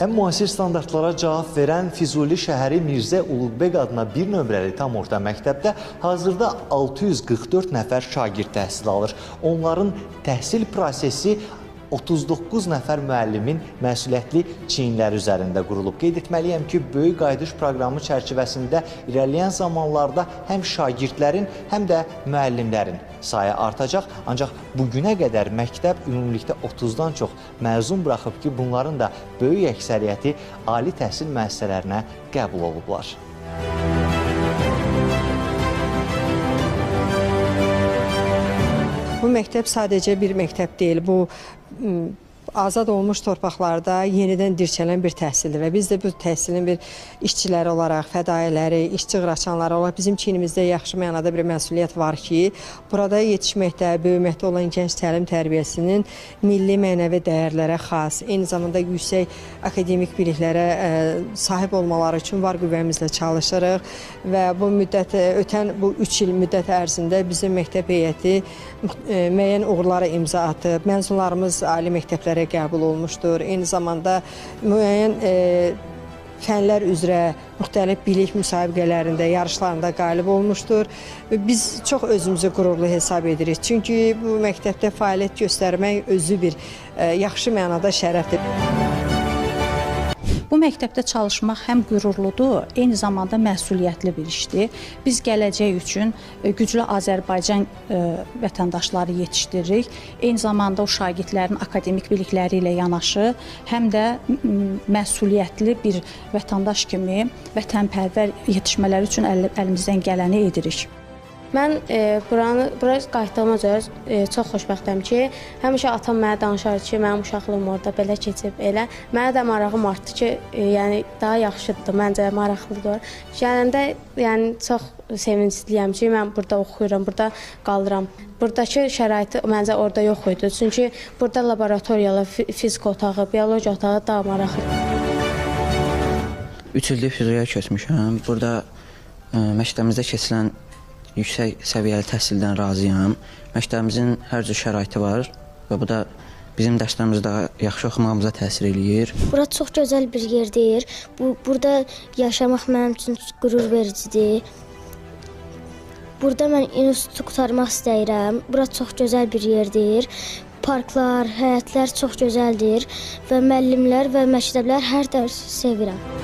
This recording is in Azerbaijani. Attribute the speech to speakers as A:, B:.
A: Ən müasir standartlara cavab verən Füzuli şəhəri Mirzə Uluqbeg adına bir nömrəli tam orta məktəbdə hazırda 644 nəfər şagird təhsil alır. Onların təhsil prosesi 39 nəfər müəllimin məsuliyyətli çiyinləri üzərində qurulub. Qeyd etməliyəm ki, Böyük Qayıdış proqramı çərçivəsində irəliləyən zamanlarda həm şagirdlərin, həm də müəllimlərin sayı artacaq. Ancaq bugünə qədər məktəb ümumilikdə 30-dan çox məzun buraxıb ki, bunların da böyük əksəriyyəti ali təhsil müəssisələrinə qəbul olublar.
B: Bu məktəb sadəcə bir məktəb deyil, bu azad olmuş torpaqlarda yenidən dirçələn bir təhsildir və biz də bu təhsilin bir işçiləri olaraq, fədailəri, işçi qıraçanları olaraq bizim çiynimizdə yaxşı mənada bir məsuliyyət var ki, burada yetişməkdə, böyüməkdə olan gənc təlim tərbiyəsinin milli mənəvi dəyərlərə xas, eyni zamanda yüksək akademik biliklərə sahib olmaları üçün var qüvvəmizlə çalışırıq və bu müddət, ötən bu 3 il müddət ərzində bizim məktəb heyəti müəyyən uğurlara imza atıb, məzunlarımız ali məktəblərə qəbul olmuşdur. Eyni zamanda müəyyən fənlər üzrə müxtəlif bilik müsabiqələrində, yarışlarında qalib olmuşdur. Biz çox özümüzü qürurlu hesab edirik. Çünki bu məktəbdə fəaliyyət göstərmək özü bir yaxşı mənada şərəfdir.
C: Bu məktəbdə çalışmaq həm qürurludur, eyni zamanda məsuliyyətli bir işdir. Biz gələcək üçün güclü Azərbaycan vətəndaşları yetişdiririk. Eyni zamanda o şagirdlərin akademik bilikləri ilə yanaşı, həm də məsuliyyətli bir vətəndaş kimi vətənpərvər yetişmələri üçün əlimizdən gələni edirik.
D: Mən bura qayıtdığıma görə çox xoşbəxtəm ki, həmişə atam mənə danışardı ki, mənim uşaqlığım orada belə keçib elə. Mənə də marağım artdı ki, yəni daha yaxşıdır, məncə maraqlıdır. Gələndə yəni çox sevincliyəm ki, mən burada oxuyuram, burada qalıram. Buradakı şəraiti məncə orada yox idi. Çünki burada laboratoriyalar, fizik otağı, biologiya otağı daha maraqlıdır.
E: 3 ildir fiziyə keçmişəm. Burada məktəbimizdə keçilən yüksək səviyyəli təhsildən razıyam. Məktəbimizin hər cür şəraiti var və bu da bizim dərslərimizdə daha yaxşı oxumağımıza təsir eləyir.
F: Bura çox gözəl bir yerdir. Burada yaşamaq mənim üçün qürur vericidir. Burada mən institutu qurtarmaq istəyirəm. Bura çox gözəl bir yerdir. Parklar, həyətlər çox gözəldir və müəllimlər və məktəblər hər dərsi sevirəm.